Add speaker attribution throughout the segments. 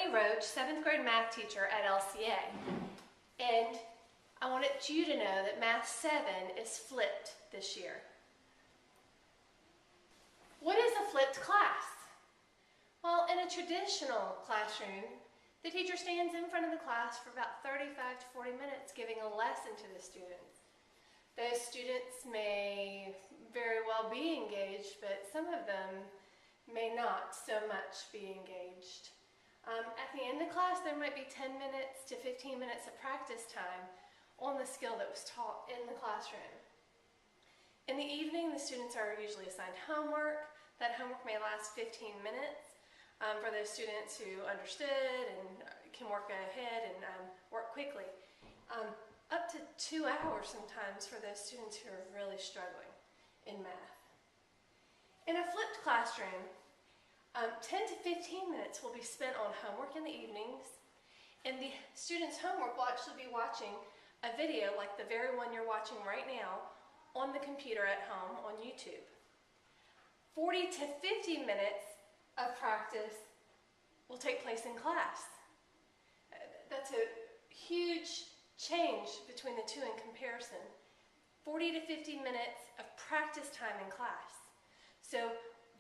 Speaker 1: Courtney Roach, 7th grade math teacher at LCA, and I wanted you to know that Math 7 is flipped this year. What is a flipped class? Well, in a traditional classroom, the teacher stands in front of the class for about 35 to 40 minutes giving a lesson to the students. Those students may very well be engaged, but some of them may not so much be engaged. At the end of class, there might be 10 minutes to 15 minutes of practice time on the skill that was taught in the classroom. In the evening, the students are usually assigned homework. That homework may last 15 minutes for those students who understood and can work ahead and work quickly. Up to 2 hours sometimes for those students who are really struggling in math. In a flipped classroom, 10 to 15 minutes will be spent on homework in the evenings, and the students' homework will actually be watching a video like the very one you're watching right now on the computer at home on YouTube. 40 to 50 minutes of practice will take place in class. That's a huge change between the two in comparison. 40 to 50 minutes of practice time in class. So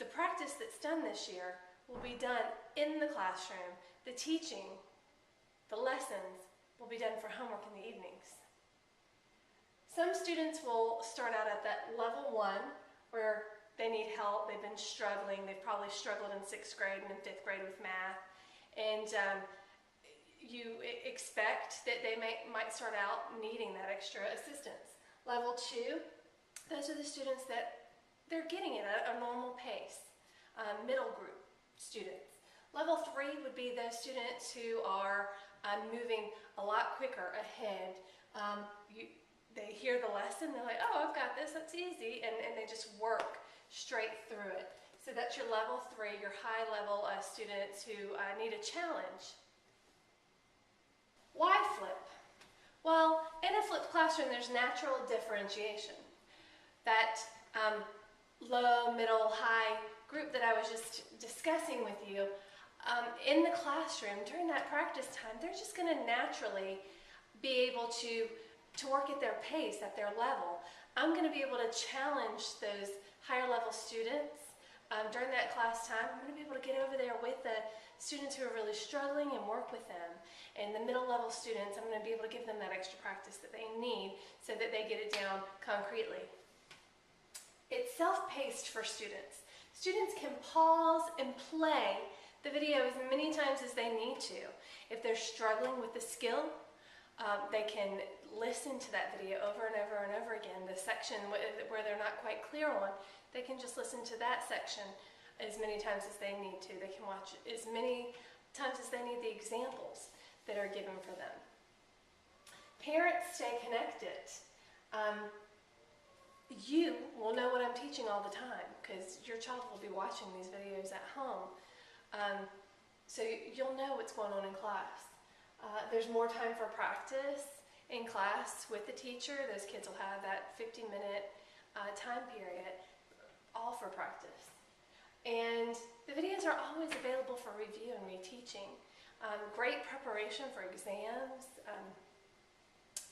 Speaker 1: the practice that's done this year will be done in the classroom. The teaching, the lessons, will be done for homework in the evenings. Some students will start out at that level 1 where they need help, they've been struggling, they've probably struggled in 6th grade and in 5th grade with math, and you expect that they might start out needing that extra assistance. Level 2, those are the students that they're getting it at a normal pace, middle group students. Level 3 would be those students who are moving a lot quicker ahead. They hear the lesson, they're like, oh, I've got this, that's easy, and they just work straight through it. So that's your level 3, your high level students who need a challenge. Why flip? Well, in a flipped classroom, there's natural differentiation. That low, middle, high group that I was just discussing with you, in the classroom, during that practice time, they're just going to naturally be able to work at their pace, at their level. I'm going to be able to challenge those higher level students during that class time. I'm going to be able to get over there with the students who are really struggling and work with them. And the middle level students, I'm going to be able to give them that extra practice that they need so that they get it down concretely. It's self-paced for students. Students can pause and play the video as many times as they need to. If they're struggling with the skill, they can listen to that video over and over and over again. The section where they're not quite clear on, they can just listen to that section as many times as they need to. They can watch as many times as they need the examples that are given for them. Parents, stay connected. You will know what I'm teaching all the time because your child will be watching these videos at home. So you'll know what's going on in class. There's more time for practice in class with the teacher. Those kids will have that 50-minute time period, all for practice. And the videos are always available for review and reteaching. Great preparation for exams,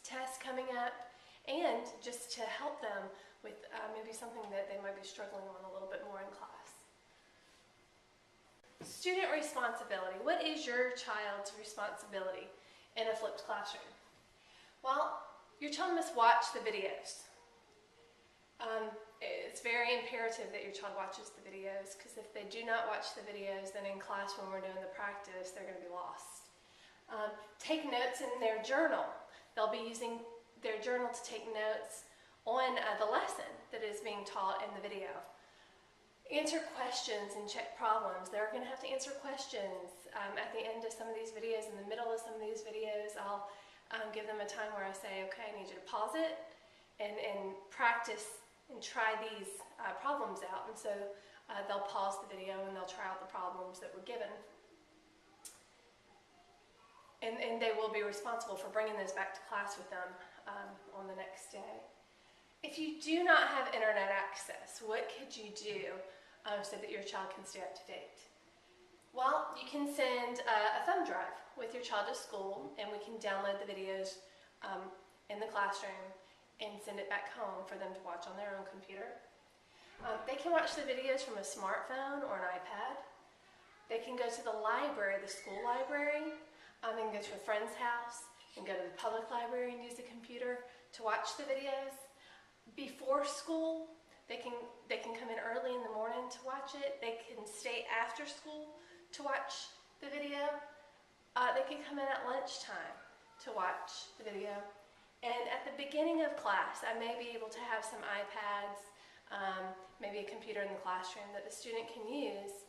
Speaker 1: tests coming up, and just to help them with maybe something that they might be struggling on a little bit more in class. Student responsibility. What is your child's responsibility in a flipped classroom? Well, your child must watch the videos. It's very imperative that your child watches the videos because if they do not watch the videos, then in class when we're doing the practice, they're going to be lost. Take notes in their journal. They'll be using their journal to take notes on the lesson that is being taught in the video. Answer questions and check problems. They're going to have to answer questions at the end of some of these videos. In the middle of some of these videos, I'll give them a time where I say, okay, I need you to pause it and practice and try these problems out. And so they'll pause the video and they'll try out the problems that were given. And they will be responsible for bringing those back to class with them on the next day. If you do not have internet access, what could you do so that your child can stay up to date? Well, you can send a thumb drive with your child to school, and we can download the videos in the classroom and send it back home for them to watch on their own computer. They can watch the videos from a smartphone or an iPad. They can go to the library, the school library. They can go to a friend's house and go to the public library and use the computer to watch the videos. Before school, they can come in early in the morning to watch it. They can stay after school to watch the video. They can come in at lunchtime to watch the video. And at the beginning of class, I may be able to have some iPads, maybe a computer in the classroom that the student can use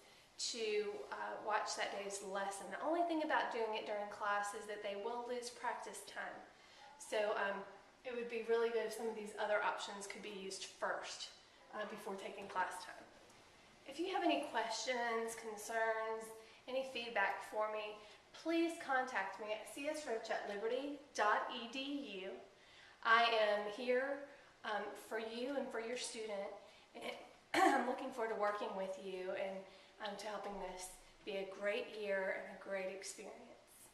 Speaker 1: to watch that day's lesson. The only thing about doing it during class is that they will lose practice time. So it would be really good if some of these other options could be used first before taking class time. If you have any questions, concerns, any feedback for me, please contact me at csroach@liberty.edu. I am here for you and for your student, and I'm looking forward to working with you and to helping this be a great year and a great experience.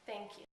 Speaker 1: Thank you.